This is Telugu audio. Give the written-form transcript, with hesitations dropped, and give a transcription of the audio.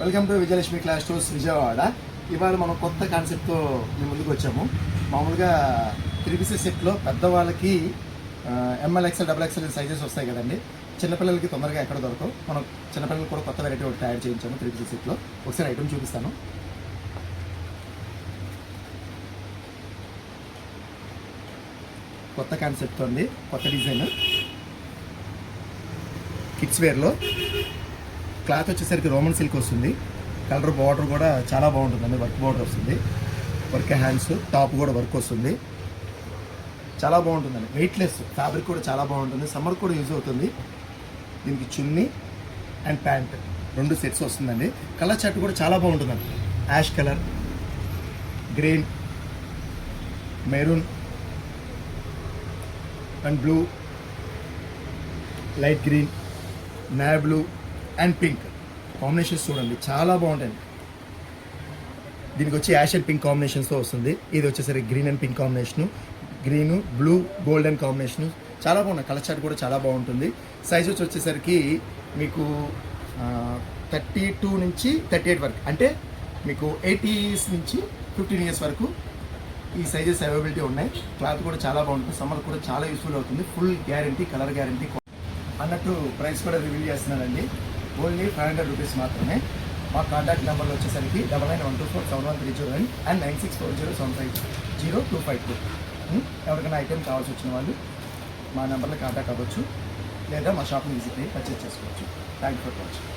Welcome to Vijayalakshmi class stores Vijayawada. ఇవాళ మనం కొత్త కాన్సెప్ట్తో మేము ముందుకు వచ్చాము. మామూలుగా 3 పీసెస్ సెట్లో పెద్దవాళ్ళకి M L XL double XL sizes వస్తాయి కదండి. చిన్నపిల్లలకి తొందరగా ఎక్కడ దొరకవు. మనం చిన్నపిల్లలకి కూడా కొత్త వెరైటీ ఒకటి తయారు చేయించాము 3 పీసెస్ సెట్లో. ఒకసారి ఐటమ్ చూపిస్తాను. కొత్త కాన్సెప్ట్తో ఉంది, కొత్త డిజైన్. కిడ్స్ వేర్లో క్లాత్ వచ్చేసరికి రోమన్ సిల్క్ వస్తుంది. కలర్ బార్డర్ కూడా చాలా బాగుంటుందండి, వర్క్ బార్డర్ వస్తుంది. వర్క్ హ్యాండ్స్, టాప్ కూడా వర్క్ వస్తుంది. చాలా బాగుంటుందండి, వెయిట్లెస్ ఫ్యాబ్రిక్ కూడా చాలా బాగుంటుంది. సమ్మర్ కూడా యూజ్ అవుతుంది. దీనికి చున్నీ అండ్ ప్యాంట్ 2 సెట్స్ వస్తుందండి. కలర్ చార్ట్ కూడా చాలా బాగుంటుందండి. Ash colour, green, maroon and blue, light green, navy blue and pink combinations చూడండి, చాలా బాగుంటాయి. దీనికి వచ్చి యాష్ అండ్ పింక్ కాంబినేషన్స్తో వస్తుంది. ఇది వచ్చేసరికి green and pink combination, green, blue, golden combination చాలా బాగున్నాయి. కలర్ చార్ట్ కూడా చాలా బాగుంటుంది. సైజెస్ వచ్చేసరికి మీకు 32 నుంచి 38 వరకు, అంటే మీకు 80 ఇయర్స్ నుంచి 15 ఇయర్స్ వరకు ఈ సైజెస్ అవైలబిలిటీ ఉన్నాయి. క్లాత్ కూడా చాలా బాగుంటుంది. సమ్మర్ కూడా చాలా యూస్ఫుల్ అవుతుంది. ఫుల్ గ్యారంటీ, కలర్ గ్యారంటీ అన్నట్టు. ప్రైస్ కూడా రివీల్ చేస్తున్నానండి. ఓన్లీ 500 రూపీస్ మాత్రమే. మా కాంటాక్ట్ నెంబర్లు వచ్చేసరికి 9912471309 అండ్ 9640750252. ఎవరికైనా ఐటెం కావాల్సి వచ్చిన వాళ్ళు మా నెంబర్లో కాంటాక్ట్ అవ్వచ్చు, లేదా మా షాప్ని విజిట్ అయ్యి పర్చేస్ చేసుకోవచ్చు. Thank you for watching.